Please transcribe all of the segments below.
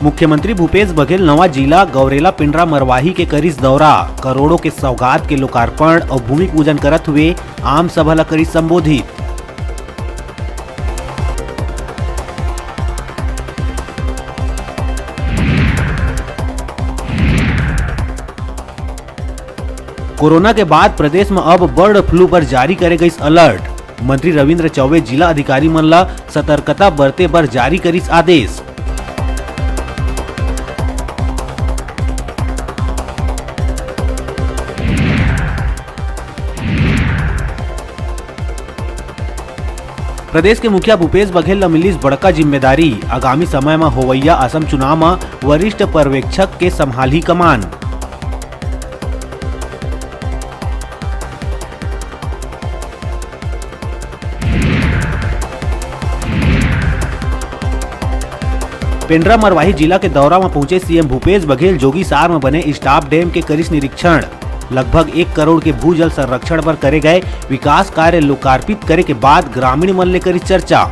मुख्यमंत्री भूपेश बघेल नवा जिला गौरेला पिंडरा मरवाही के करिस दौरा, करोड़ों के सौगात के लोकार्पण और भूमि पूजन करत हुए आम सभा ला करिस संबोधित। कोरोना के बाद प्रदेश में अब बर्ड फ्लू पर जारी करे गई अलर्ट। मंत्री रविंद्र चौबे जिला अधिकारी मन ला सतर्कता बरते बर जारी करिस आदेश। प्रदेश के मुखिया भूपेश बघेल ला मिलिस बड़का जिम्मेदारी, आगामी समय में होवैया असम चुनाव में वरिष्ठ पर्यवेक्षक के संभाली कमान। पिंडरा मरवाही जिला के दौरा में पहुंचे सीएम भूपेश बघेल जोगीसार में बने स्टाफ डैम के करिस निरीक्षण। लगभग 1 करोड़ के भूजल संरक्षण पर करे गए विकास कार्य लोकार्पित करे के बाद ग्रामीण मन ले करिस चर्चा।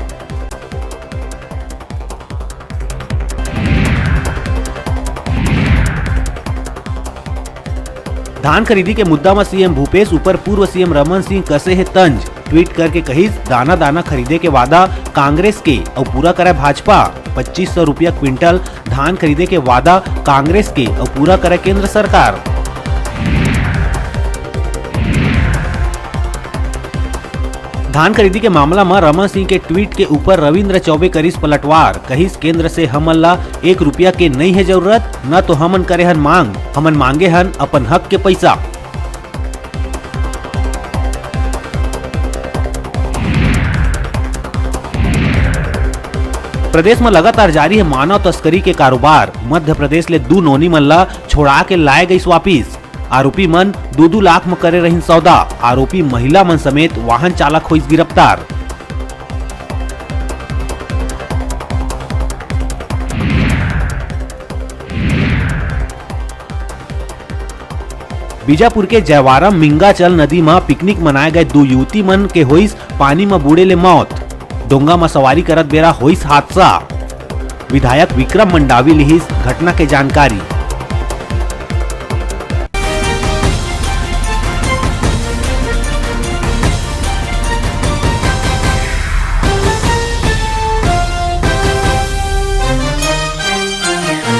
धान खरीदी के मुद्दा में सीएम भूपेश ऊपर पूर्व सीएम रमन सिंह कसे है तंज। ट्वीट करके कहिस दाना दाना खरीदे के वादा कांग्रेस के और पूरा करे भाजपा। 2500 रुपया क्विंटल धान खरीदे के वादा कांग्रेस के और पूरा करे केंद्र सरकार। धान खरीदी के मामला में रमन सिंह के ट्वीट के ऊपर रविंद्र चौबे करिस पलटवार, कहिस केंद्र से हमन ला 1 रुपया के नहीं है जरूरत, न तो हमन करे हन मांग, हमन मांगे हन अपन हक के पैसा। प्रदेश में लगातार जारी है मानव तस्करी के कारोबार। मध्य प्रदेश ले 2 नोनी मन ला छोड़ा के लाए गई वापिस। आरोपी मन 2-2 लाख में करे रहिन सौदा। आरोपी महिला मन समेत वाहन चालक होइस गिरफ्तार। बीजापुर के जयवारम मिंगाचल नदी में पिकनिक मनाए गए 2 युवती मन के होइस पानी में बूढ़े ले मौत। डोंगा में सवारी करत बेरा होइस हादसा। विधायक विक्रम मंडावी लिहिस घटना के जानकारी।